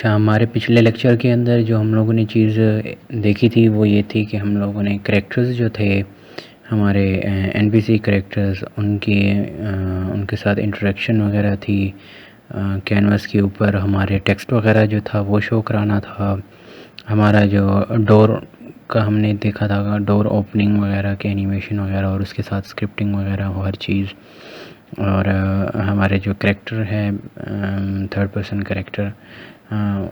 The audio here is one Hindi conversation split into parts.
अच्छा, हमारे पिछले लेक्चर के अंदर जो हम लोगों ने चीज़ देखी थी वो ये थी कि हम लोगों ने करैक्टर्स जो थे हमारे एनपीसी करैक्टर्स उनके साथ इंटरेक्शन वगैरह थी। कैनवास के ऊपर हमारे टेक्स्ट वगैरह जो था वो शो कराना था। हमारा जो डोर का हमने देखा था, डोर ओपनिंग वगैरह के एनिमेशन वगैरह और उसके साथ स्क्रिप्टिंग वगैरह हर चीज़। और हमारे जो करैक्टर है थर्ड पर्सन करैक्टर,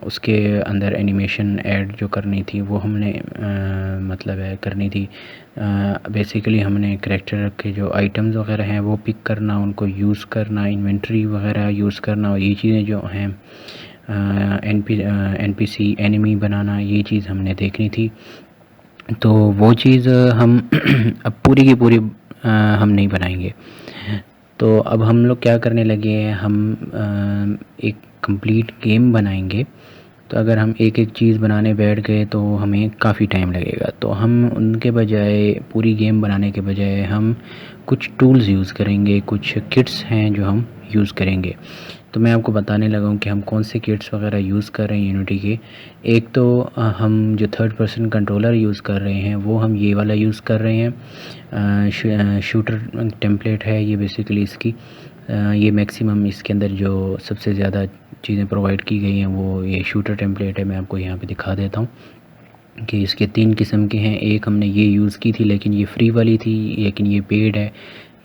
उसके अंदर एनिमेशन ऐड जो करनी थी वो हमने मतलब है करनी थी। बेसिकली हमने करैक्टर के जो आइटम्स वगैरह हैं वो पिक करना, उनको यूज़ करना, इन्वेंट्री वगैरह यूज़ करना, और ये चीज़ें जो हैं एनपीसी एनिमी बनाना, ये चीज़ हमने देखनी थी। तो वो चीज़ हम अब पूरी की पूरी हम नहीं बनाएंगे। तो अब हम लोग क्या करने लगे हैं, हम एक कंप्लीट गेम बनाएंगे। तो अगर हम एक एक चीज़ बनाने बैठ गए तो हमें काफ़ी टाइम लगेगा। तो हम उनके बजाय, पूरी गेम बनाने के बजाय, हम कुछ टूल्स यूज़ करेंगे, कुछ किट्स हैं जो हम यूज़ करेंगे। तो मैं आपको बताने लगा हूँ कि हम कौन से किट्स वगैरह यूज़ कर रहे हैं यूनिटी के। एक तो हम जो थर्ड पर्सन कंट्रोलर यूज़ कर रहे हैं वो हम ये वाला यूज़ कर रहे हैं। शूटर टेम्पलेट है ये बेसिकली इसकी। ये मैक्सिमम इसके अंदर जो सबसे ज़्यादा चीज़ें प्रोवाइड की गई हैं वो ये शूटर टेम्पलेट है। मैं आपको यहाँ पे दिखा देता हूँ कि इसके 3 किस्म के हैं। एक हमने ये यूज़ की थी लेकिन ये फ्री वाली थी, लेकिन ये पेड है,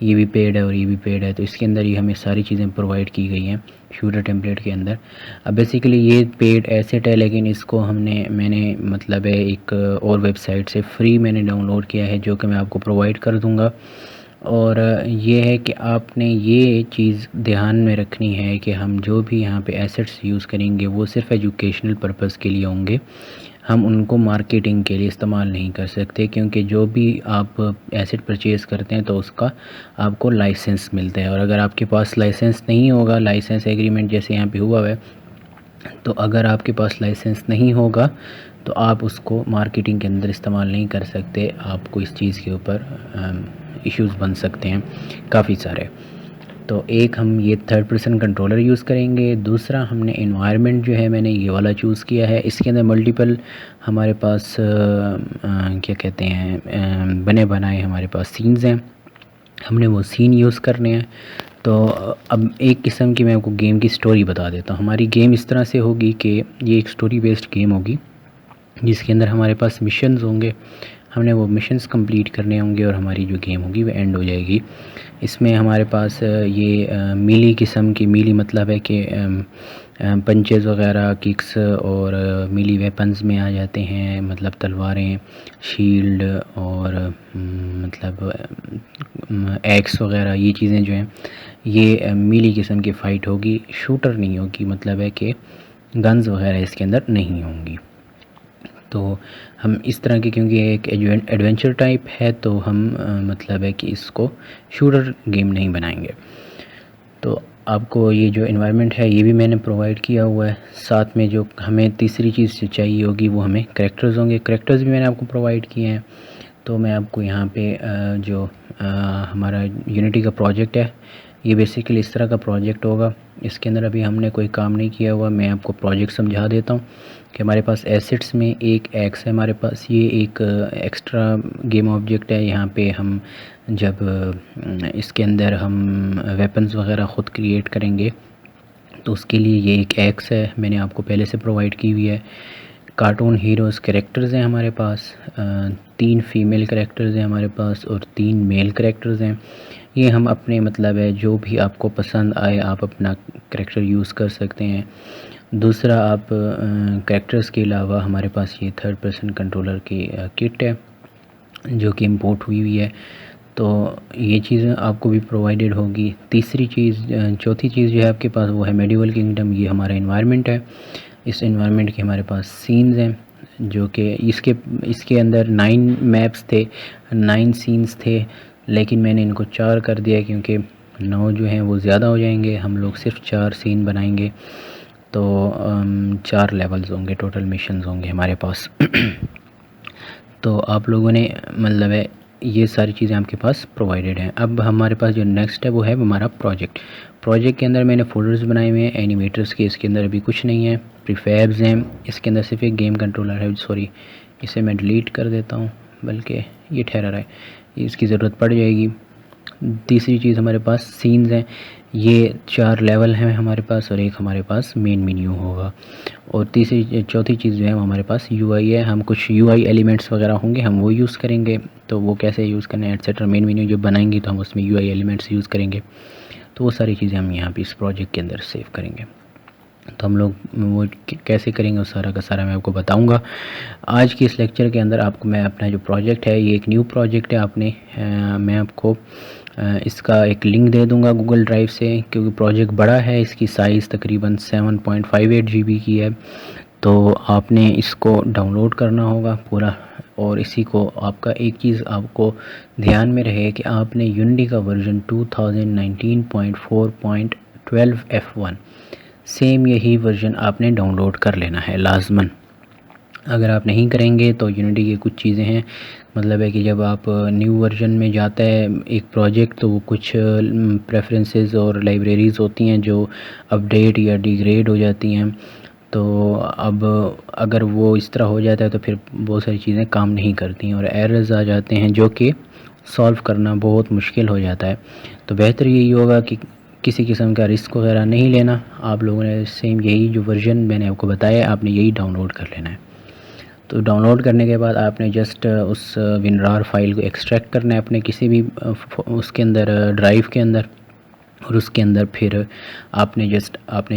ये भी पेड है और ये भी पेड है। तो इसके अंदर ये हमें सारी चीज़ें प्रोवाइड की गई हैं शूटर टेम्पलेट के अंदर। अब बेसिकली ये पेड एसेट है, लेकिन इसको मैंने मतलब है एक और वेबसाइट से फ्री मैंने डाउनलोड किया है, जो कि मैं आपको प्रोवाइड कर दूँगा। और ये है कि आपने ये चीज़ ध्यान में रखनी है कि हम जो भी यहाँ पे एसेट्स यूज़ करेंगे वो सिर्फ एजुकेशनल पर्पस के लिए होंगे। हम उनको मार्केटिंग के लिए इस्तेमाल नहीं कर सकते, क्योंकि जो भी आप एसेट परचेज़ करते हैं तो उसका आपको लाइसेंस मिलता है। और अगर आपके पास लाइसेंस नहीं होगा, लाइसेंस एग्रीमेंट जैसे यहाँ पे हुआ है, तो अगर आपके पास लाइसेंस नहीं होगा तो आप उसको मार्केटिंग के अंदर इस्तेमाल नहीं कर सकते। आपको इस चीज़ के ऊपर इश्यूज़ बन सकते हैं काफ़ी सारे। तो एक हम ये थर्ड पर्सन कंट्रोलर यूज़ करेंगे। दूसरा हमने एनवायरनमेंट जो है मैंने ये वाला चूज़ किया है। इसके अंदर मल्टीपल हमारे पास क्या कहते हैं बने बनाए हमारे पास सीन्स हैं, हमने वो सीन यूज़ करने हैं। तो अब एक किस्म की मैं आपको गेम की स्टोरी बता देता हूँ। हमारी गेम इस तरह से होगी कि ये एक स्टोरी बेस्ड गेम होगी जिसके अंदर हमारे पास मिशंस होंगे। हमने वो मिशंस कंप्लीट करने होंगे और हमारी जो गेम होगी वो एंड हो जाएगी। इसमें हमारे पास ये मीली किस्म की, मीली मतलब है कि पंचेज़ वगैरह, किक्स और मीली वेपन्स में आ जाते हैं, मतलब तलवारें, शील्ड और मतलब एक्स वगैरह, ये चीज़ें जो हैं ये मीली किस्म की फ़ाइट होगी, शूटर नहीं होगी। मतलब है कि गन्स वगैरह इसके अंदर नहीं होंगी। तो हम इस तरह की, क्योंकि एक एडवेंचर टाइप है, तो हम मतलब है कि इसको शूटर गेम नहीं बनाएंगे। तो आपको ये जो एनवायरनमेंट है ये भी मैंने प्रोवाइड किया हुआ है। साथ में जो हमें तीसरी चीज़ चाहिए होगी वो हमें करैक्टर्स होंगे। करैक्टर्स भी मैंने आपको प्रोवाइड किए हैं। तो मैं आपको यहाँ पे जो हमारा यूनिटी का प्रोजेक्ट है ये बेसिकली इस तरह का प्रोजेक्ट होगा। इसके अंदर अभी हमने कोई काम नहीं किया हुआ। मैं आपको प्रोजेक्ट समझा देता हूँ कि हमारे पास एसेट्स में एक एक्स है हमारे पास, ये एक एक्स्ट्रा गेम ऑब्जेक्ट है। यहाँ पे हम जब इसके अंदर हम वेपन्स वगैरह ख़ुद क्रिएट करेंगे तो उसके लिए ये एक एक्स है, मैंने आपको पहले से प्रोवाइड की हुई है। कार्टून हीरोज़ कैरेक्टर्स हैं हमारे पास, 3 फीमेल कैरेक्टर्स हैं हमारे पास और 3 मेल कैरेक्टर्स हैं। ये हम अपने मतलब है जो भी आपको पसंद आए आप अपना कैरेक्टर यूज़ कर सकते हैं। दूसरा, आप कैरेक्टर्स के अलावा हमारे पास ये थर्ड पर्सन कंट्रोलर की किट है जो कि इम्पोर्ट हुई हुई है। तो ये चीज़ें आपको भी प्रोवाइडेड होगी। तीसरी चीज़, चौथी चीज़ जो है आपके पास वो है मेडिवल किंगडम। ये हमारा इन्वायरमेंट है। इस इन्वायरमेंट के हमारे पास सीन्स हैं जो कि इसके अंदर 9 मैप्स थे, 9 सीन्स थे, लेकिन मैंने इनको 4 कर दिया क्योंकि 9 जो हैं वो ज़्यादा हो जाएंगे। हम लोग सिर्फ 4 सीन बनाएंगे। तो 4 लेवल्स होंगे, टोटल मिशंस होंगे हमारे पास। तो आप लोगों ने मतलब है ये सारी चीज़ें आपके पास प्रोवाइडेड हैं। अब हमारे पास जो नेक्स्ट है वो है हमारा प्रोजेक्ट। प्रोजेक्ट के अंदर मैंने फ़ोल्डर्स बनाए हुए हैं एनिमेटर्स के, इसके अंदर अभी कुछ नहीं है। प्रीफैब्स हैं, इसके अंदर सिर्फ एक गेम कंट्रोलर है, सॉरी इसे मैं डिलीट कर देता हूँ, बल्कि ये ठहरा रहा है, इसकी ज़रूरत पड़ जाएगी। तीसरी चीज़ हमारे पास सीन्स हैं, ये 4 लेवल हैं हमारे पास और एक हमारे पास मेन मेन्यू होगा। और चौथी चीज़ जो है वो हमारे पास यूआई है, हम कुछ यूआई एलिमेंट्स वगैरह होंगे हम वो यूज़ करेंगे, तो वो कैसे यूज़ करना है एटसेट्रा। मेन मेन्यू जब बनाएंगे तो हम उसमें यूआई एलिमेंट्स यूज़ करेंगे, तो वो सारी चीज़ें हम यहाँ पे इस प्रोजेक्ट के अंदर सेव करेंगे। तो हम लोग वो कैसे करेंगे उस सारा का सारा मैं आपको बताऊंगा आज की इस लेक्चर के अंदर। आपको मैं अपना जो प्रोजेक्ट है, ये एक न्यू प्रोजेक्ट है, मैं आपको इसका एक लिंक दे दूंगा गूगल ड्राइव से, क्योंकि प्रोजेक्ट बड़ा है, इसकी साइज़ तकरीबन 7.58 GB की है। तो आपने इसको डाउनलोड करना होगा पूरा, और इसी को आपका एक चीज़ आपको ध्यान में रहे कि आपने यूनिटी का वर्जन 2019.4.12 F1 सेम यही वर्जन आपने डाउनलोड कर लेना है लाजमन। अगर आप नहीं करेंगे तो यूनिटी की कुछ चीज़ें हैं, मतलब है कि जब आप न्यू वर्जन में जाता है एक प्रोजेक्ट तो वो कुछ प्रेफरेंसेस और लाइब्रेरीज़ होती हैं जो अपडेट या डिग्रेड हो जाती हैं। तो अब अगर वो इस तरह हो जाता है तो फिर बहुत सारी चीज़ें काम नहीं करती हैं और एरर्स आ जाते हैं जो कि सॉल्व करना बहुत मुश्किल हो जाता है। तो बेहतर यही होगा कि किसी किस्म का रिस्क वगैरह नहीं लेना, आप लोगों ने सेम यही जो वर्जन मैंने आपको बताया आपने यही डाउनलोड कर लेना है। तो डाउनलोड करने के बाद आपने जस्ट उस विनरार फाइल को एक्सट्रैक्ट करना है अपने किसी भी उसके अंदर ड्राइव के अंदर, और उसके अंदर फिर आपने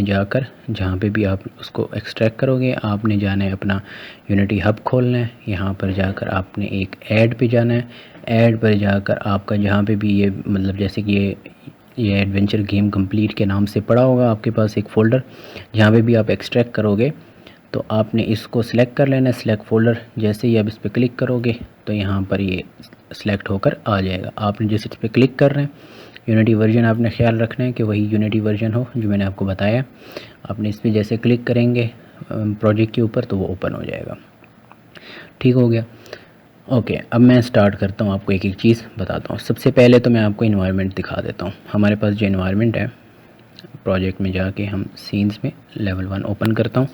जाकर जहाँ पे भी आप उसको एक्सट्रैक्ट करोगे आपने जाना है अपना यूनिटी हब खोलना है। यहाँ पर जाकर आपने एक ऐड पे जाना है, ऐड पर जाकर आपका जहाँ पे भी ये मतलब जैसे कि ये एडवेंचर गेम कंप्लीट के नाम से पड़ा होगा आपके पास एक फ़ोल्डर, जहाँ पे भी आप एक्सट्रैक्ट करोगे तो आपने इसको सिलेक्ट कर लेना है, सिलेक्ट फ़ोल्डर। जैसे ही आप इस पर क्लिक करोगे तो यहाँ पर ये सिलेक्ट होकर आ जाएगा। आपने जैसे इस पर क्लिक कर रहे हैं यूनिटी वर्जन आपने ख्याल रखना है कि वही यूनिटी वर्जन हो जो मैंने आपको बताया। आपने इस पर जैसे क्लिक करेंगे प्रोजेक्ट के ऊपर तो वो ओपन हो जाएगा। ठीक हो गया, ओके। अब मैं स्टार्ट करता हूँ, आपको एक एक चीज़ बताता हूँ। सबसे पहले तो मैं आपको इन्वायरमेंट दिखा देता हूँ। हमारे पास जो इन्वायरमेंट है प्रोजेक्ट में जाके हम सीन्स में लेवल 1 ओपन करता हूँ।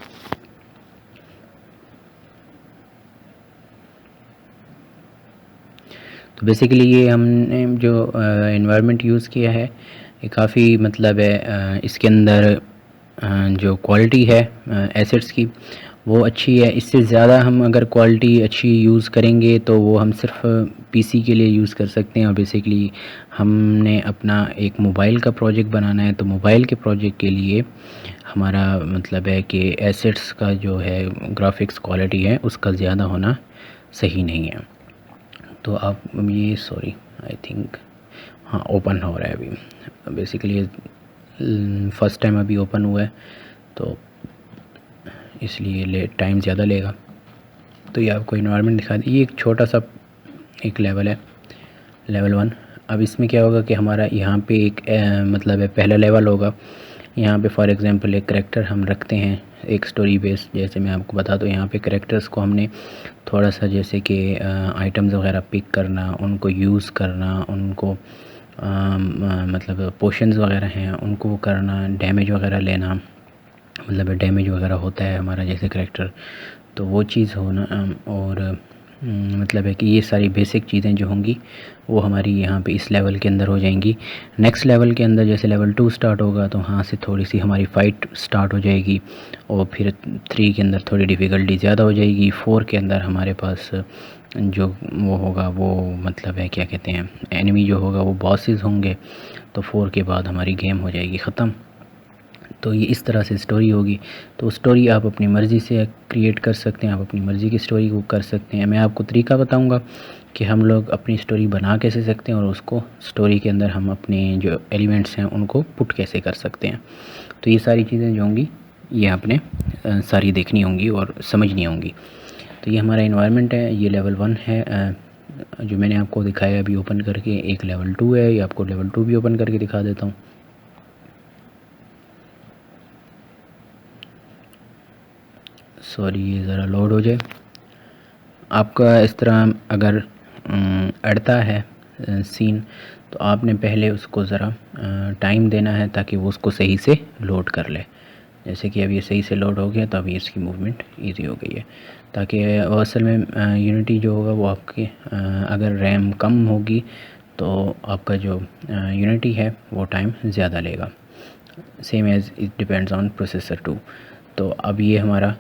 तो बेसिकली ये हमने जो इन्वायरमेंट यूज़ किया है ये काफ़ी मतलब है इसके अंदर जो क्वालिटी है एसेट्स की वो अच्छी है। इससे ज़्यादा हम अगर क्वालिटी अच्छी यूज़ करेंगे तो वो हम सिर्फ पीसी के लिए यूज़ कर सकते हैं। और बेसिकली हमने अपना एक मोबाइल का प्रोजेक्ट बनाना है, तो मोबाइल के प्रोजेक्ट के लिए हमारा मतलब है कि एसेट्स का जो है ग्राफिक्स क्वालिटी है उसका ज़्यादा होना सही नहीं है। तो आप ये सॉरी आई थिंक हाँ ओपन हो रहा है अभी, बेसिकली फ़र्स्ट टाइम अभी ओपन हुआ है तो इसलिए टाइम ज़्यादा लेगा। तो ये आपको इन्वायरमेंट दिखा दी। ये एक छोटा सा एक लेवल है, लेवल 1। अब इसमें क्या होगा कि हमारा यहाँ पे एक मतलब है पहला लेवल होगा। यहाँ पे फॉर एग्ज़ाम्पल एक करेक्टर हम रखते हैं एक स्टोरी बेस, जैसे मैं आपको बता दूँ यहाँ पे करेक्टर्स को हमने थोड़ा सा जैसे कि आइटम्स वगैरह पिक करना, उनको यूज़ करना, उनको मतलब पोशंस वगैरह हैं उनको करना, डैमेज वगैरह लेना, मतलब डैमेज वगैरह होता है हमारा जैसे करेक्टर तो वो चीज़ होना, और मतलब है कि ये सारी बेसिक चीज़ें जो होंगी वो हमारी यहाँ पे इस लेवल के अंदर हो जाएंगी। नेक्स्ट लेवल के अंदर जैसे लेवल 2 स्टार्ट होगा तो वहाँ से थोड़ी सी हमारी फ़ाइट स्टार्ट हो जाएगी, और फिर 3 के अंदर थोड़ी डिफ़िकल्टी ज़्यादा हो जाएगी। 4 के अंदर हमारे पास जो वो होगा वो मतलब है क्या कहते हैं एनिमी जो होगा वो बॉसेस होंगे। तो 4 के बाद हमारी गेम हो जाएगी ख़त्म। तो ये इस तरह से स्टोरी होगी। तो स्टोरी आप अपनी मर्ज़ी से क्रिएट कर सकते हैं, आप अपनी मर्ज़ी की स्टोरी को कर सकते हैं। मैं आपको तरीका बताऊंगा कि हम लोग अपनी स्टोरी बना कैसे सकते हैं और उसको स्टोरी के अंदर हम अपने जो एलिमेंट्स हैं उनको पुट कैसे कर सकते हैं। तो ये सारी चीज़ें जो होंगी ये आपने सारी देखनी होंगी और समझनी होंगी। तो ये हमारा इन्वायरमेंट है, ये लेवल 1 है जो मैंने आपको दिखाया अभी ओपन करके। एक लेवल 2 है, ये आपको लेवल 2 भी ओपन करके दिखा देता हूँ। सॉरी ये ज़रा लोड हो जाए। आपका इस तरह अगर अड़ता है सीन, तो आपने पहले उसको ज़रा टाइम देना है ताकि वो उसको सही से लोड कर ले। जैसे कि अब ये सही से लोड हो गया तो अभी इसकी मूवमेंट इजी हो गई है, ताकि असल में यूनिटी जो होगा वो आपके अगर रैम कम होगी तो आपका जो यूनिटी है वो टाइम ज़्यादा लेगा, same as it depends on processor too. तो अब ये हमारा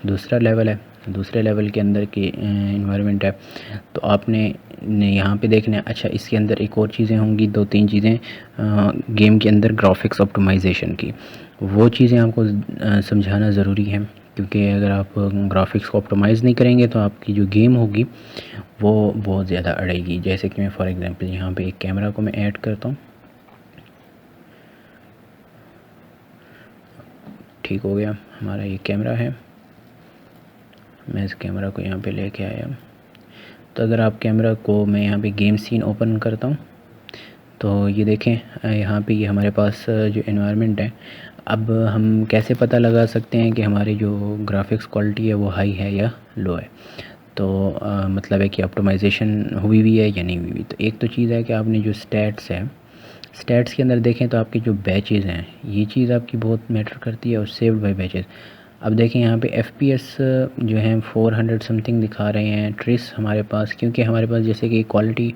दूसरा लेवल है। दूसरे लेवल के अंदर की इन्वायरमेंट है, तो आपने यहाँ पे देखना है। अच्छा, इसके अंदर एक और चीज़ें होंगी, 2-3 चीज़ें गेम के अंदर ग्राफिक्स ऑप्टिमाइजेशन की, वो चीज़ें आपको समझाना ज़रूरी है, क्योंकि अगर आप ग्राफिक्स को ऑप्टिमाइज़ नहीं करेंगे तो आपकी जो गेम होगी वो बहुत ज़्यादा अड़ेगी। जैसे कि मैं फॉर एग्ज़ाम्पल यहाँ पे एक कैमरा को मैं ऐड करता हूँ, ठीक हो गया। हमारा ये कैमरा है, मैं इस कैमरा को यहाँ पे लेके आया। तो अगर आप कैमरा को मैं यहाँ पे गेम सीन ओपन करता हूँ तो ये देखें यहाँ पे ये हमारे पास जो एनवायरनमेंट है। अब हम कैसे पता लगा सकते हैं कि हमारी जो ग्राफिक्स क्वालिटी है वो हाई है या लो है? तो मतलब है कि ऑप्टिमाइजेशन हुई है या नहीं हुई। तो एक तो चीज़ है कि आपने जो स्टैट्स है, स्टैट्स के अंदर देखें तो आपके जो बैचेज़ हैं, ये चीज़ आपकी बहुत मैटर करती है, और सेव्ड बाय बैचेज़। अब देखें यहाँ पे FPS जो हैं 400 समथिंग दिखा रहे हैं ट्रेस हमारे पास, क्योंकि हमारे पास जैसे कि क्वालिटी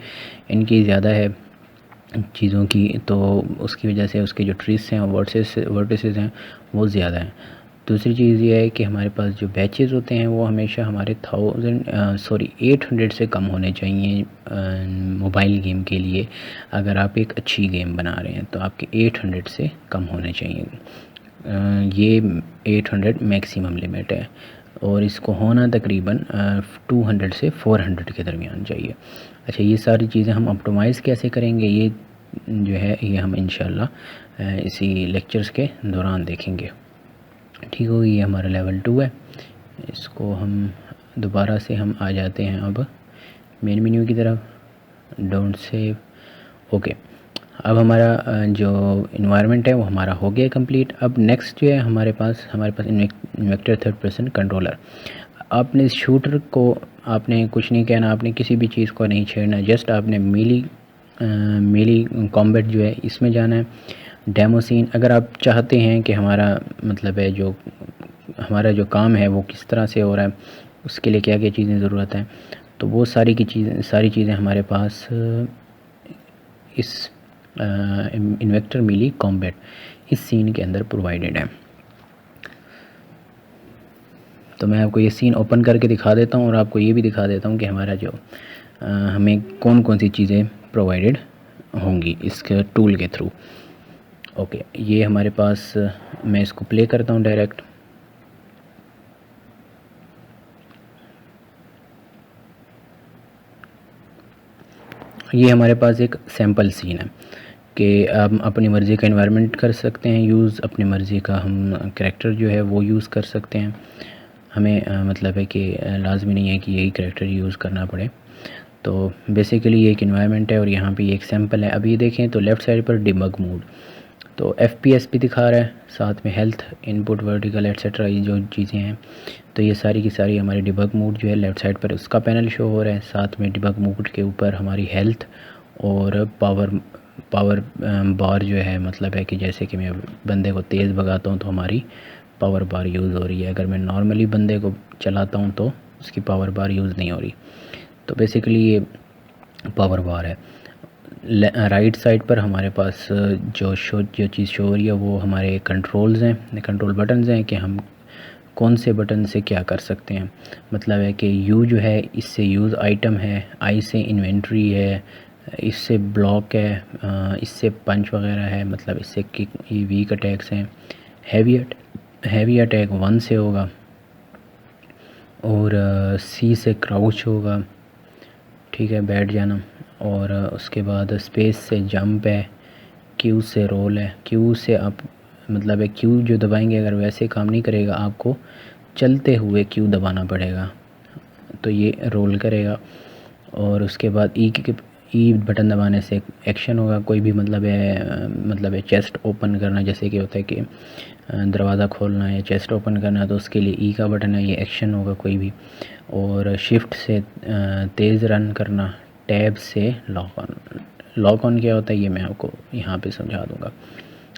इनकी ज़्यादा है चीज़ों की, तो उसकी वजह से उसके जो ट्रेस हैं वर्टिसेस हैं वो ज़्यादा हैं। दूसरी चीज़ ये है कि हमारे पास जो बैचेज़ होते हैं वो हमेशा हमारे 800 से कम होने चाहिए मोबाइल गेम के लिए। अगर आप एक अच्छी गेम बना रहे हैं तो आपके 800 से कम होने चाहिए। ये 800 मैक्सिमम लिमिट है, और इसको होना तकरीबन 200 से 400 के दरमियान चाहिए। अच्छा, ये सारी चीज़ें हम ऑप्टिमाइज़ कैसे करेंगे, ये जो है ये हम इंशाल्लाह इसी लेक्चर्स के दौरान देखेंगे। ठीक हो, ये हमारा लेवल 2 है। इसको हम दोबारा से हम आ जाते हैं अब मेन मेन्यू की तरफ, डोंट सेव, ओके। अब हमारा जो इन्वायरमेंट है वो हमारा हो गया कंप्लीट। अब नेक्स्ट जो है हमारे पास इन्वेक्टर थर्ड पर्सन कंट्रोलर। आपने इस शूटर को आपने कुछ नहीं कहना, आपने किसी भी चीज़ को नहीं छेड़ना, जस्ट आपने मेली कॉम्बैट जो है इसमें जाना है। डेमो सीन, अगर आप चाहते हैं कि हमारा मतलब है जो हमारा जो काम है वो किस तरह से हो रहा है, उसके लिए क्या क्या चीज़ें ज़रूरत है, तो वो सारी चीज़ें हमारे पास इस इन्वेक्टर मेली कॉम्बैट इस सीन के अंदर प्रोवाइडेड है। तो मैं आपको ये सीन ओपन करके दिखा देता हूँ, और आपको ये भी दिखा देता हूँ कि हमारा जो हमें कौन कौन सी चीज़ें प्रोवाइडेड होंगी इसके टूल के थ्रू। ओके, ये हमारे पास मैं इसको प्ले करता हूँ डायरेक्ट। ये हमारे पास एक सैम्पल सीन है कि हम अपनी मर्ज़ी का एनवायरनमेंट कर सकते हैं यूज़, अपनी मर्ज़ी का हम करैक्टर जो है वो यूज़ कर सकते हैं। हमें मतलब है कि लाजमी नहीं है कि यही करैक्टर यूज़ करना पड़े। तो बेसिकली ये एक एनवायरनमेंट है और यहाँ पे ये एक सैम्पल है। अब ये देखें तो लेफ़्ट साइड पर डिबग मोड, तो FPS भी दिखा रहा है, साथ में हेल्थ, इनपुट, वर्टिकल एट्सेट्रा, ये जो चीज़ें हैं। तो ये सारी की सारी हमारी डिबग मोड जो है लेफ़्ट साइड पर उसका पैनल शो हो रहा है। साथ में डिबग मोड के ऊपर हमारी हेल्थ और पावर बार जो है, मतलब है कि जैसे कि मैं बंदे को तेज़ भगाता हूँ तो हमारी पावर बार यूज़ हो रही है, अगर मैं नॉर्मली बंदे को चलाता हूँ तो उसकी पावर बार यूज़ नहीं हो रही। तो बेसिकली ये पावर बार है। राइट साइड पर हमारे पास जो चीज़ शो हो रही है वो हमारे कंट्रोल्स हैं, कंट्रोल बटन्स हैं कि हम कौन से बटन से क्या कर सकते हैं। मतलब है कि यू जो है इससे यूज़ आइटम है, आई से इन्वेंट्री है, इससे ब्लॉक है, इससे पंच वगैरह है, मतलब इससे किक, ये वीक अटैक्स हैं। हैवी अटैक 1 से होगा, और सी से क्राउच होगा, ठीक है, बैठ जाना। और उसके बाद स्पेस से जंप है, क्यू से रोल है। क्यू से आप मतलब है क्यू जो दबाएंगे अगर वैसे काम नहीं करेगा, आपको चलते हुए क्यू दबाना पड़ेगा, तो ये रोल करेगा। और उसके बाद ई बटन दबाने से एक्शन होगा, कोई भी मतलब है चेस्ट ओपन करना, जैसे कि होता है कि दरवाज़ा खोलना है या चेस्ट ओपन करना है, तो उसके लिए ई का बटन है, ये एक्शन होगा कोई भी। और शिफ्ट से तेज़ रन करना, टैब से लॉक ऑन। लॉक ऑन क्या होता है ये मैं आपको यहाँ पे समझा दूँगा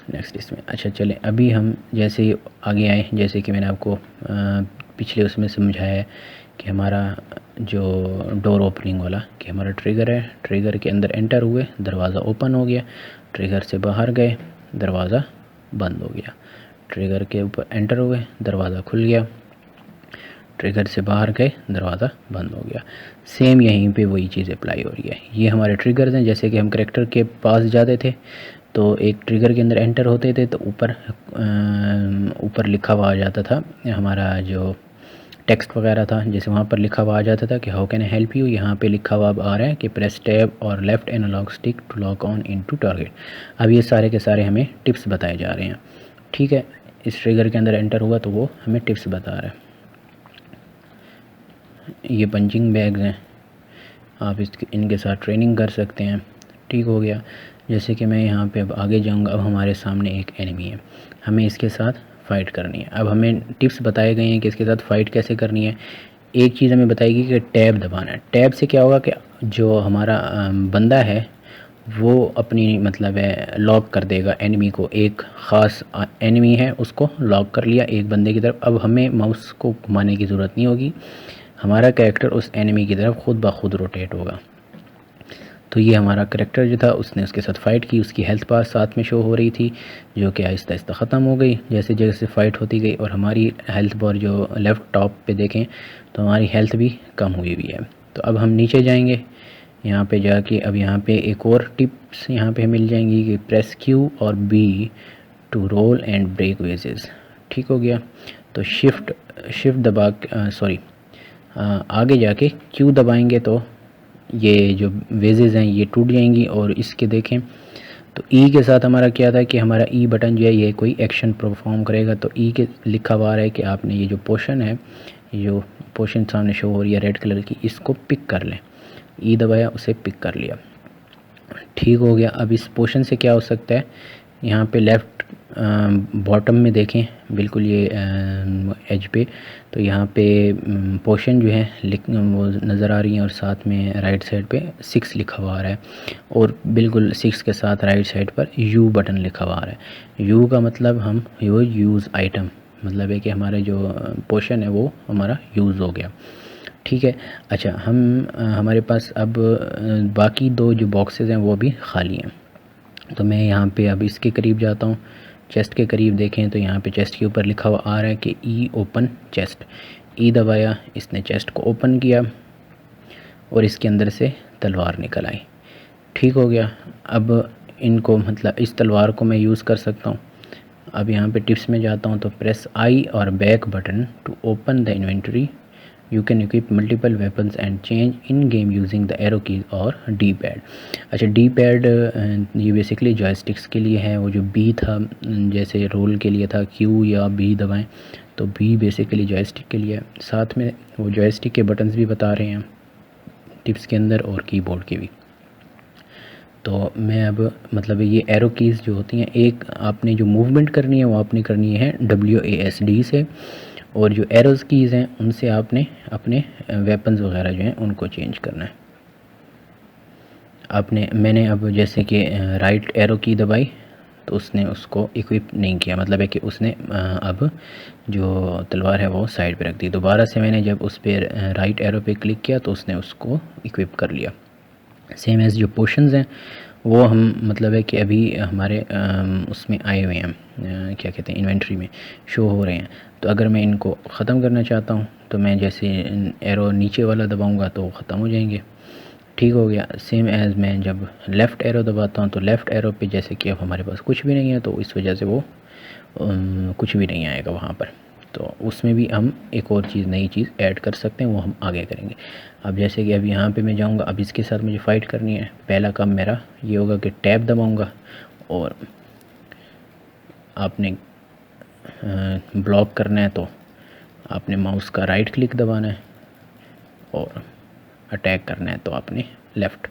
नेक्स्ट इसमें। अच्छा चलें, अभी हम जैसे ही आगे आए, जैसे कि मैंने आपको पिछले उसमें समझाया है कि हमारा जो डोर ओपनिंग वाला कि हमारा ट्रिगर है, ट्रिगर के अंदर एंटर हुए, दरवाज़ा ओपन हो गया, ट्रिगर से बाहर गए, दरवाज़ा बंद हो गया, ट्रिगर के ऊपर एंटर हुए, दरवाज़ा खुल गया, ट्रिगर से बाहर गए, दरवाज़ा बंद हो गया। सेम यहीं पे वही चीज़ अप्लाई हो रही है। ये हमारे ट्रिगर्स हैं, जैसे कि हम करैक्टर के पास जाते थे तो एक ट्रिगर के अंदर एंटर होते थे तो ऊपर लिखा हुआ आ जाता था हमारा जो टेक्स्ट वगैरह था, जैसे वहाँ पर लिखा हुआ आ जाता था कि how can I help you. यहाँ पे लिखा हुआ अब आ रहा है कि प्रेस टैब और left analog stick to lock on into target. अब ये सारे के सारे हमें टिप्स बताए जा रहे हैं। ठीक है, इस ट्रिगर के अंदर एंटर हुआ तो वो हमें टिप्स बता रहा है। ये पंचिंग बैग्स हैं, आप इनके साथ ट्रेनिंग कर सकते हैं। ठीक हो गया। जैसे कि मैं यहाँ पे अब आगे जाऊँगा, अब हमारे सामने एक एनिमी है, हमें इसके साथ फ़ाइट करनी है। अब हमें टिप्स बताए गए हैं कि इसके साथ फ़ाइट कैसे करनी है। एक चीज़ हमें बताएगी कि टैब दबाना है। टैब से क्या होगा कि जो हमारा बंदा है वो अपनी मतलब है लॉक कर देगा एनिमी को, एक ख़ास एनिमी है उसको लॉक कर लिया एक बंदे की तरफ। अब हमें माउस को घुमाने की ज़रूरत नहीं होगी, हमारा कैरेक्टर उस एनिमी की तरफ खुद ब खुद रोटेट होगा। तो ये हमारा कैरेक्टर जो था उसने उसके साथ फ़ाइट की, उसकी हेल्थ बार साथ में शो हो रही थी जो कि आहिस्ता आहिस्ता ख़त्म हो गई जैसे जैसे फ़ाइट होती गई। और हमारी हेल्थ बार जो लेफ़्ट टॉप पे देखें तो हमारी हेल्थ भी कम हुई हुई है। तो अब हम नीचे जाएंगे, यहाँ पे जाके अब यहाँ पे एक और टिप्स यहाँ पे मिल जाएंगी कि प्रेस क्यू और B to roll and break wedges. ठीक हो गया। तो शिफ्ट दबा आगे जाके क्यू दबाएंगे तो ये जो वेजेस हैं ये टूट जाएंगी। और इसके देखें तो ई के साथ हमारा क्या था कि हमारा ई बटन जो है ये कोई एक्शन परफॉर्म करेगा। तो ई के लिखा हुआ है कि आपने ये जो पोर्शन है, जो पोर्शन सामने शो हो रही है रेड कलर की, इसको पिक कर लें। ई दबाया, उसे पिक कर लिया। ठीक हो गया। अब इस पोर्शन से क्या हो सकता है, यहाँ पे लेफ़्ट बॉटम में देखें बिल्कुल ये एज पे, तो यहाँ पे पोर्शन जो है वो नज़र आ रही है और साथ में राइट साइड पे 6 लिखा हुआ आ रहा है और बिल्कुल 6 के साथ राइट साइड पर यू बटन लिखा हुआ आ रहा है। यू का मतलब हम यूज़ आइटम, मतलब है कि हमारे जो पोर्शन है वो हमारा यूज़ हो गया। ठीक है। अच्छा, हमारे पास अब बाकी 2 जो बॉक्सेस हैं वो भी खाली हैं। तो मैं यहाँ पे अब इसके करीब जाता हूँ, चेस्ट के करीब देखें तो यहाँ पे चेस्ट के ऊपर लिखा हुआ आ रहा है कि ई ओपन चेस्ट। ई दबाया, इसने चेस्ट को ओपन किया और इसके अंदर से तलवार निकल आई। ठीक हो गया। अब इनको मतलब इस तलवार को मैं यूज़ कर सकता हूँ। अब यहाँ पे टिप्स में जाता हूँ तो प्रेस आई और back button to open the inventory. You can equip multiple weapons and change in game using the arrow keys और डी पैड। अच्छा, डी पैड ये बेसिकली जॉयस्टिक्स के लिए है। वो जो बी था जैसे रोल के लिए था, क्यू या बी दबाएं तो बी बेसिकली जॉयस्टिक के लिए है। साथ में वो जॉयस्टिक के बटन्स भी बता रहे हैं टिप्स के अंदर और कीबोर्ड के भी। तो मैं अब मतलब ये एरो कीज़ जो होती हैं, एक आपने जो मूवमेंट करनी है वो आपने करनी है WASD से, और जो एरोज़ कीज़ हैं उनसे आपने अपने वेपन्स वगैरह जो हैं उनको चेंज करना है। मैंने अब जैसे कि राइट एरो की दबाई तो उसने उसको इक्विप नहीं किया, मतलब है कि उसने अब जो तलवार है वो साइड पे रख दी। दोबारा से मैंने जब उस पर राइट एरो पे क्लिक किया तो उसने उसको इक्विप कर लिया। सेम एज़ जो पोर्शंस हैं वो हम मतलब है कि अभी हमारे उसमें आए हुए हैं, क्या कहते हैं, इन्वेंट्री में शो हो रहे हैं। तो अगर मैं इनको ख़त्म करना चाहता हूँ तो मैं जैसे एरो नीचे वाला दबाऊँगा तो ख़त्म हो जाएंगे। ठीक हो गया। सेम एज़ मैं जब लेफ़्ट एरो दबाता हूँ तो लेफ़्ट एरो पे जैसे कि अब हमारे पास कुछ भी नहीं है तो इस वजह से वो कुछ भी नहीं आएगा वहाँ पर। तो उसमें भी हम एक और चीज़ नई चीज़ ऐड कर सकते हैं, वो हम आगे करेंगे। अब जैसे कि अब यहाँ पे मैं जाऊँगा, अब इसके साथ मुझे फ़ाइट करनी है। पहला काम मेरा ये होगा कि टैब दबाऊँगा और आपने ब्लॉक करना है तो आपने माउस का राइट क्लिक दबाना है और अटैक करना है तो आपने लेफ़्ट।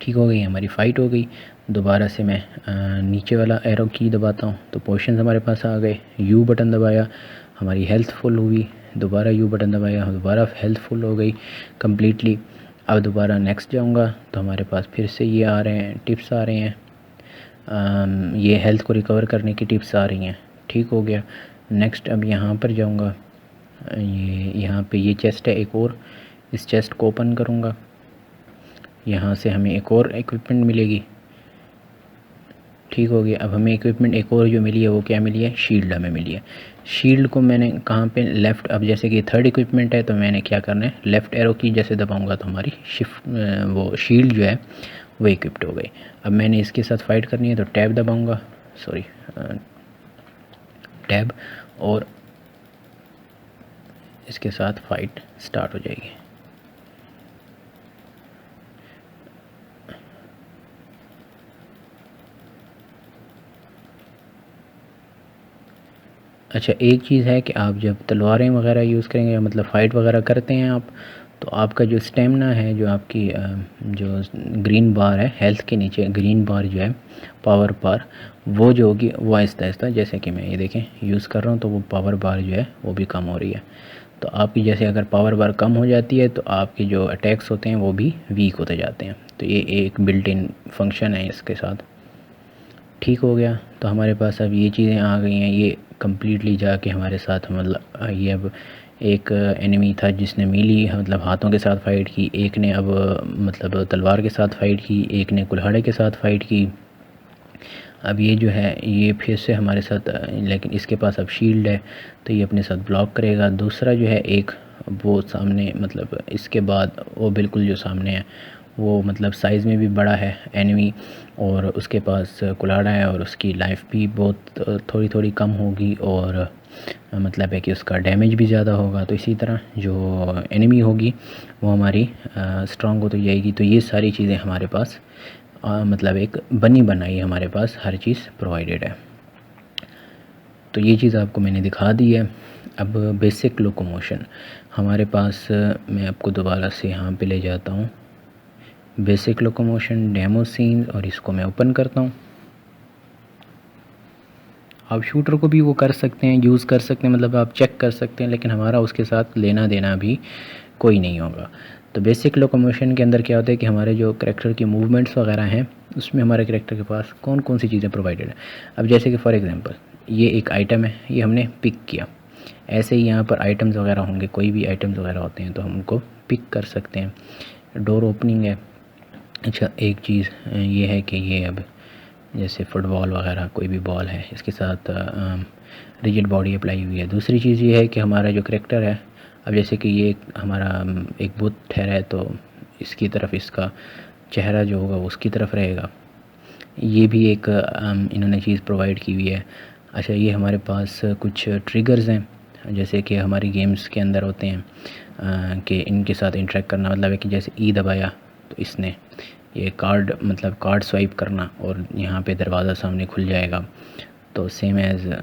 ठीक हो गई, हमारी फ़ाइट हो गई। दोबारा से मैं नीचे वाला एरो की दबाता हूँ तो पोर्शन हमारे पास आ गए। यू बटन दबाया, हमारी हेल्थ फुल हुई। दोबारा यू बटन दबाया, दोबारा हेल्थ फुल हो गई कम्प्लीटली। अब दोबारा नेक्स्ट जाऊँगा तो हमारे पास फिर से ये आ रहे हैं, टिप्स आ रहे हैं, ये हेल्थ को रिकवर करने की टिप्स आ रही हैं। ठीक हो गया। नेक्स्ट अब यहाँ पर जाऊँगा, ये यहाँ पे ये चेस्ट है एक और, इस चेस्ट को ओपन करूँगा। यहाँ से हमें एक और इक्विपमेंट मिलेगी। ठीक हो गया। अब हमें इक्विपमेंट एक और जो मिली है वो क्या मिली है, शील्ड हमें मिली है। शील्ड को मैंने कहाँ पे, लेफ़्ट, अब जैसे कि थर्ड इक्विपमेंट है तो मैंने क्या करना है, लेफ़्ट एरो की जैसे दबाऊंगा तो हमारी शिफ्ट वो शील्ड जो है वो इक्विप्ड हो गई। अब मैंने इसके साथ फाइट करनी है तो टैब दबाऊंगा, सॉरी टैब, और इसके साथ फाइट स्टार्ट हो जाएगी। अच्छा, एक चीज़ है कि आप जब तलवारें वगैरह यूज़ करेंगे, मतलब फ़ाइट वगैरह करते हैं आप, तो आपका जो स्टेमिना है, जो आपकी जो ग्रीन बार है हेल्थ के नीचे, ग्रीन बार जो है पावर बार, वो जो होगी वो आहिस्ता आहिस्ता, जैसे कि मैं ये देखें यूज़ कर रहा हूँ तो वो पावर बार जो है वो भी कम हो रही है। तो आपकी जैसे अगर पावर बार कम हो जाती है तो आपके जो अटैक्स होते हैं वो भी वीक होते जाते हैं। तो ये एक बिल्ट इन फंक्शन है इसके साथ। ठीक हो गया। तो हमारे पास अब ये चीज़ें आ गई हैं, ये कम्प्लीटली जाके हमारे साथ, मतलब ये अब एक एनिमी था जिसने मीली मतलब हाथों के साथ फ़ाइट की, एक ने अब मतलब तलवार के साथ फ़ाइट की, एक ने कुल्हाड़े के साथ फ़ाइट की। अब ये जो है ये फिर से हमारे साथ, लेकिन इसके पास अब शील्ड है तो ये अपने साथ ब्लॉक करेगा। दूसरा जो है एक, वो सामने, मतलब इसके बाद वो बिल्कुल जो सामने है वो मतलब साइज़ में भी बड़ा है एनिमी, और उसके पास कुल्हाड़ा है और उसकी लाइफ भी बहुत थोड़ी थोड़ी कम होगी, और मतलब है कि उसका डैमेज भी ज़्यादा होगा। तो इसी तरह जो एनिमी होगी वो हमारी स्ट्रॉन्ग होती जाएगी। तो ये सारी चीज़ें हमारे पास मतलब एक बनी बनाई हमारे पास हर चीज़ प्रोवाइडेड है। तो ये चीज़ आपको मैंने दिखा दी है। अब बेसिक लोकोमोशन हमारे पास, मैं आपको दोबारा से यहाँ पे ले जाता हूँ, बेसिक लोकोमोशन डेमो सीन, और इसको मैं ओपन करता हूँ। आप शूटर को भी वो कर सकते हैं, यूज़ कर सकते हैं, मतलब आप चेक कर सकते हैं, लेकिन हमारा उसके साथ लेना देना भी कोई नहीं होगा। तो बेसिक लोकोमोशन के अंदर क्या होता है कि हमारे जो करेक्टर की मूवमेंट्स वगैरह हैं उसमें हमारे करेक्टर के पास कौन कौन सी चीज़ें प्रोवाइडेड है। अब जैसे कि फॉर एग्जांपल ये एक आइटम है, ये हमने पिक किया, ऐसे ही यहाँ पर आइटम्स वगैरह होंगे, कोई भी आइटम्स वगैरह होते हैं तो हम उनको पिक कर सकते हैं। डोर ओपनिंग है। अच्छा, एक चीज़ ये है कि ये अब जैसे फुटबॉल वगैरह कोई भी बॉल है इसके साथ रिजिड बॉडी अप्लाई हुई है। दूसरी चीज़ ये है कि हमारा जो करेक्टर है, अब जैसे कि ये हमारा एक बुत ठहरा है तो इसकी तरफ इसका चेहरा जो होगा वो उसकी तरफ रहेगा। ये भी एक इन्होंने चीज़ प्रोवाइड की हुई है। अच्छा, ये हमारे पास कुछ ट्रिगर्स हैं जैसे कि हमारी गेम्स के अंदर होते हैं कि इनके साथ इंटरेक्ट करना, मतलब है कि जैसे ई दबाया तो इसने ये कार्ड, मतलब कार्ड स्वाइप करना और यहाँ पे दरवाज़ा सामने खुल जाएगा। तो सेम एज़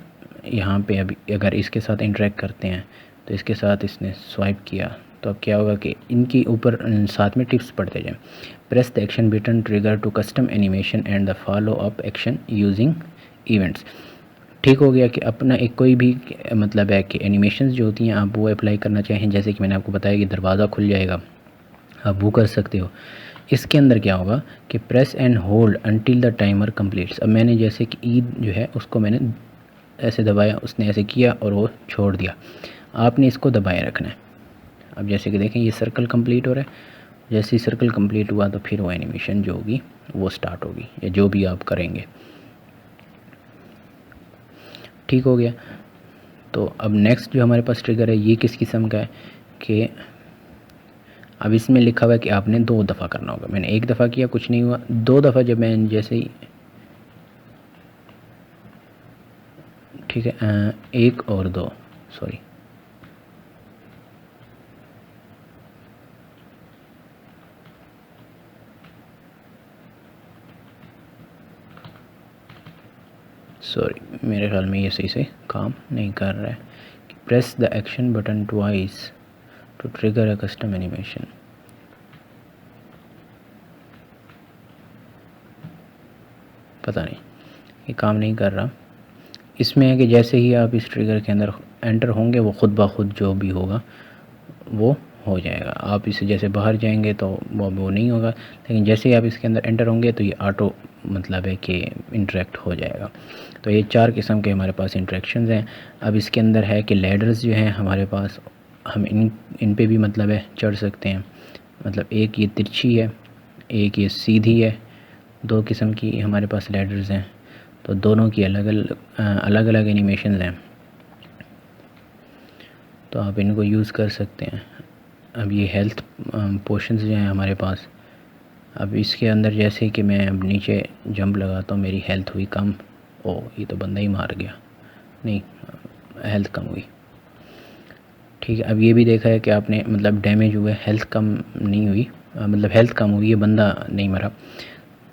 यहाँ पे अभी अगर इसके साथ इंटरेक्ट करते हैं तो इसके साथ इसने स्वाइप किया तो अब क्या होगा कि इनके ऊपर साथ में टिप्स पढ़ते जाएं। Press the action button trigger to custom animation and the follow up action using events. ठीक हो गया कि अपना एक कोई भी मतलब है कि एनिमेशंस जो होती हैं आप वो अप्लाई करना चाहें, जैसे कि मैंने आपको बताया कि दरवाज़ा खुल जाएगा, आप वो कर सकते हो। इसके अंदर क्या होगा कि press and hold until the timer completes. अब मैंने जैसे कि ईद जो है उसको मैंने ऐसे दबाया, उसने ऐसे किया और वो छोड़ दिया, आपने इसको दबाए रखना है। अब जैसे कि देखें ये सर्कल कंप्लीट हो रहा है, जैसे ही सर्कल कंप्लीट हुआ तो फिर वो एनिमेशन जो होगी वो स्टार्ट होगी, या जो भी आप करेंगे। ठीक हो गया। तो अब नेक्स्ट जो हमारे पास ट्रिगर है ये किस किस्म का है कि अब इसमें लिखा हुआ है कि आपने 2 दफ़ा करना होगा। मैंने 1 दफ़ा किया, कुछ नहीं हुआ। 2 दफ़ा जब मैं जैसे ही, ठीक है, 1 और 2, सॉरी, मेरे ख्याल में ये सही से काम नहीं कर रहा है। Press the action button twice to trigger a custom animation. पता नहीं ये काम नहीं कर रहा। इसमें है कि जैसे ही आप इस ट्रिगर के अंदर एंटर होंगे वो ख़ुद ब खुद जो भी होगा वो हो जाएगा। आप इसे जैसे बाहर जाएंगे तो वो नहीं होगा, लेकिन जैसे ही आप इसके अंदर एंटर होंगे तो ये ऑटो मतलब है कि इंटरेक्ट हो जाएगा। तो ये 4 किस्म के हमारे पास इंटरेक्शंस हैं। अब इसके अंदर है कि लैडर्स जो हैं हमारे पास, हम इन पे भी मतलब है चढ़ सकते हैं। मतलब एक ये तिरछी है, एक ये सीधी है, 2 किस्म की हमारे पास लैडर्स हैं। तो दोनों की अलग अलग एनिमेशंस हैं, तो आप इनको यूज़ कर सकते हैं। अब ये हेल्थ पोशंस जो हैं हमारे पास, अब इसके अंदर जैसे कि मैं अब नीचे जंप लगाता हूँ मेरी हेल्थ हुई कम। ओ ये तो बंदा ही मार गया, नहीं हेल्थ कम हुई। ठीक है, अब ये भी देखा है कि आपने मतलब डैमेज हुआ, हेल्थ कम नहीं हुई, मतलब हेल्थ कम हुई है, बंदा नहीं मरा।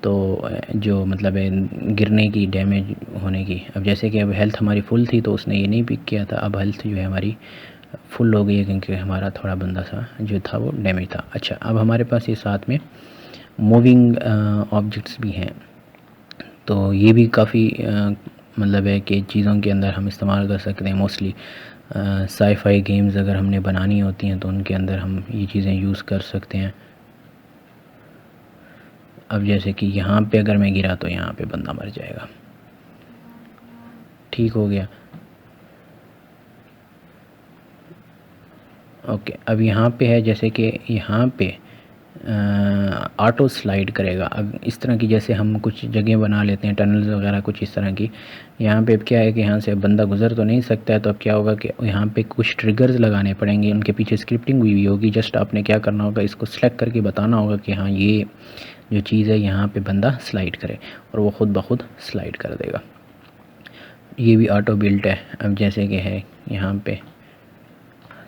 तो जो मतलब है गिरने की, डैमेज होने की, अब जैसे कि अब हेल्थ हमारी फुल थी तो उसने ये नहीं पिक किया था, अब हेल्थ जो है हमारी फुल हो गई है क्योंकि हमारा थोड़ा बंदा सा जो था वो डैमेज था। अच्छा, अब हमारे पास ये साथ में मूविंग ऑब्जेक्ट्स भी हैं, तो ये भी काफ़ी मतलब है कि चीज़ों के अंदर हम इस्तेमाल कर सकते हैं। मोस्टली साई-फाई गेम्स अगर हमने बनानी होती हैं तो उनके अंदर हम ये चीज़ें यूज़ कर सकते हैं। अब जैसे कि यहाँ पे अगर मैं गिरा तो यहाँ पे बंदा मर जाएगा। ठीक हो गया। ओके, अब यहाँ पे है जैसे कि यहाँ पे ऑटो स्लाइड करेगा। अब इस तरह की जैसे हम कुछ जगह बना लेते हैं टनल्स वगैरह कुछ इस तरह की, यहाँ पे अब क्या है कि यहाँ से बंदा गुजर तो नहीं सकता है, तो अब क्या होगा कि यहाँ पे कुछ ट्रिगर्स लगाने पड़ेंगे, उनके पीछे स्क्रिप्टिंग हुई होगी। जस्ट आपने क्या करना होगा, इसको सेलेक्ट करके बताना होगा कि हाँ ये जो चीज़ है यहाँ पे बंदा स्लाइड करे, और वो ख़ुद ब खुद स्लाइड कर देगा। ये भी ऑटो बिल्ट है। अब जैसे कि है यहाँ पे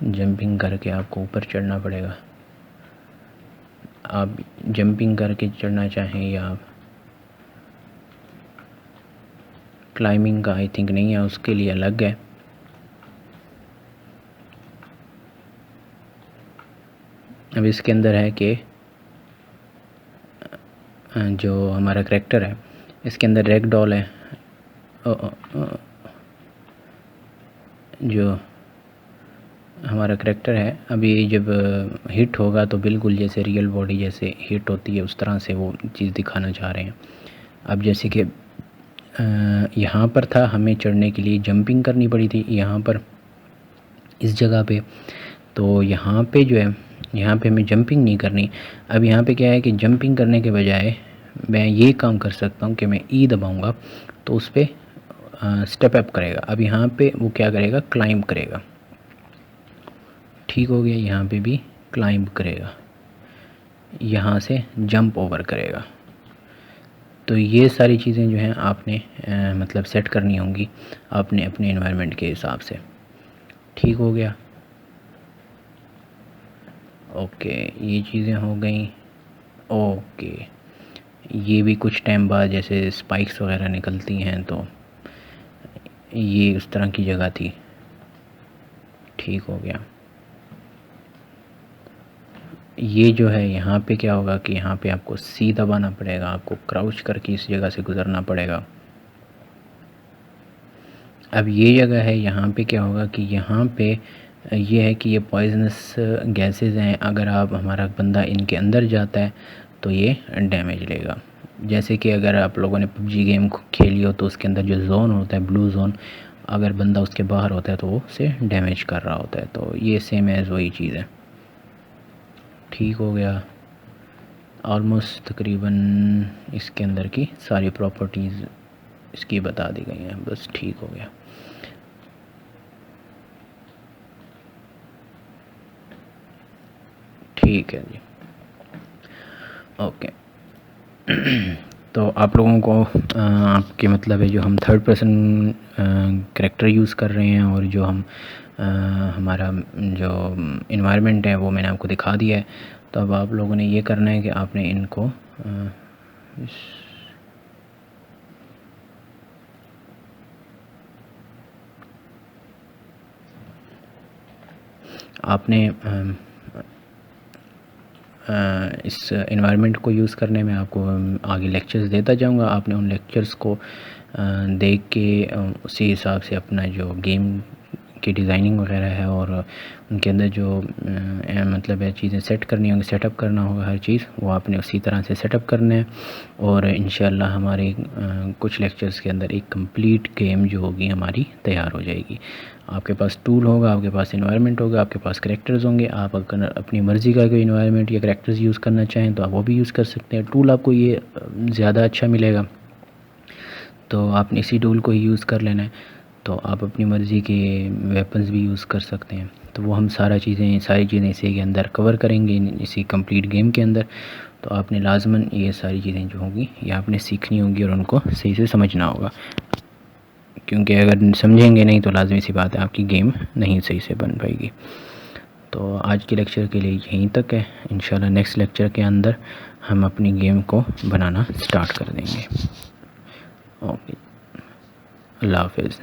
जंपिंग करके आपको ऊपर चढ़ना पड़ेगा। आप जंपिंग करके चढ़ना चाहें या आप क्लाइंबिंग का आई थिंक नहीं है, उसके लिए अलग है। अब इसके अंदर है कि जो हमारा करैक्टर है इसके अंदर रैग डॉल है। जो हमारा करैक्टर है अभी जब हिट होगा तो बिल्कुल जैसे रियल बॉडी जैसे हिट होती है उस तरह से वो चीज़ दिखाना चाह रहे हैं। अब जैसे कि यहाँ पर था, हमें चढ़ने के लिए जंपिंग करनी पड़ी थी यहाँ पर इस जगह पे, तो यहाँ पे जो है यहाँ पे हमें जंपिंग नहीं करनी। अब यहाँ पे क्या है कि जंपिंग करने के बजाय मैं ये काम कर सकता हूँ कि मैं ई दबाऊँगा तो उस पर स्टेप अप करेगा। अब यहाँ पे वो क्या करेगा, क्लाइंब करेगा। ठीक हो गया, यहाँ पे भी क्लाइंब करेगा, यहाँ से जंप ओवर करेगा। तो ये सारी चीज़ें जो हैं आपने मतलब सेट करनी होंगी आपने अपने एनवायरनमेंट के हिसाब से। ठीक हो गया। ओके, ये चीज़ें हो गई। ओके, ये भी कुछ टाइम बाद जैसे स्पाइक्स वगैरह निकलती हैं, तो ये उस तरह की जगह थी। ठीक हो गया। ये जो है यहाँ पे क्या होगा कि यहाँ पे आपको सी दबाना पड़ेगा, आपको क्राउच करके इस जगह से गुज़रना पड़ेगा। अब ये जगह है, यहाँ पे क्या होगा कि यहाँ पे ये है कि ये पॉइजनस गैसेस हैं, अगर आप हमारा बंदा इनके अंदर जाता है तो ये डैमेज लेगा। जैसे कि अगर आप लोगों ने पबजी गेम खेली हो तो उसके अंदर जो जोन होता है ब्लू जोन, अगर बंदा उसके बाहर होता है तो वो उसे डैमेज कर रहा होता है। तो ये सेम एज़ वही चीज़ है। ठीक हो गया। ऑलमोस्ट तकरीबन इसके अंदर की सारी प्रॉपर्टीज़ इसकी बता दी गई हैं, बस ठीक हो गया। ठीक है जी, ओके। तो आप लोगों को आपके मतलब है जो हम थर्ड पर्सन करैक्टर यूज़ कर रहे हैं और जो हम हमारा जो इन्वायरमेंट है वो मैंने आपको दिखा दिया है। तो अब आप लोगों ने ये करना है कि आपने इनको आपने इस एनवायरनमेंट को यूज़ करने में आपको आगे लेक्चर्स देता जाऊंगा। आपने उन लेक्चर्स को देख के उसी हिसाब से अपना जो गेम की डिज़ाइनिंग वगैरह है और उनके अंदर जो मतलब है चीज़ें सेट करनी होंगी, सेटअप करना होगा, हर चीज़ वो आपने उसी तरह से सेटअप करना है। और इंशाल्लाह हमारे कुछ लेक्चर्स के अंदर एक कंप्लीट गेम जो होगी हमारी तैयार हो जाएगी। आपके पास टूल होगा, आपके पास एनवायरनमेंट होगा, आपके पास करैक्टर्स होंगे। आप अगर अपनी मर्ज़ी का कोई एनवायरनमेंट या करैक्टर्स यूज़ करना चाहें तो आप वो भी यूज़ कर सकते हैं। टूल आपको ये ज़्यादा अच्छा मिलेगा तो आपने इसी टूल को ही यूज़ कर लेना है। तो आप अपनी मर्ज़ी के वेपन्स भी यूज़ कर सकते हैं। तो वो हम सारी चीज़ें इसी के अंदर कवर करेंगे, इसी कंप्लीट गेम के अंदर। तो आपने लाजमन ये सारी चीज़ें जो होंगी ये आपने सीखनी होंगी और उनको सही से समझना होगा, क्योंकि अगर समझेंगे नहीं तो लाजमी सी बात है आपकी गेम नहीं सही से बन पाएगी। तो आज के लेक्चर के लिए यहीं तक है। इंशाल्लाह नेक्स्ट लेक्चर के अंदर हम अपनी गेम को बनाना स्टार्ट कर देंगे। ओके, अल्लाह हाफ़िज़।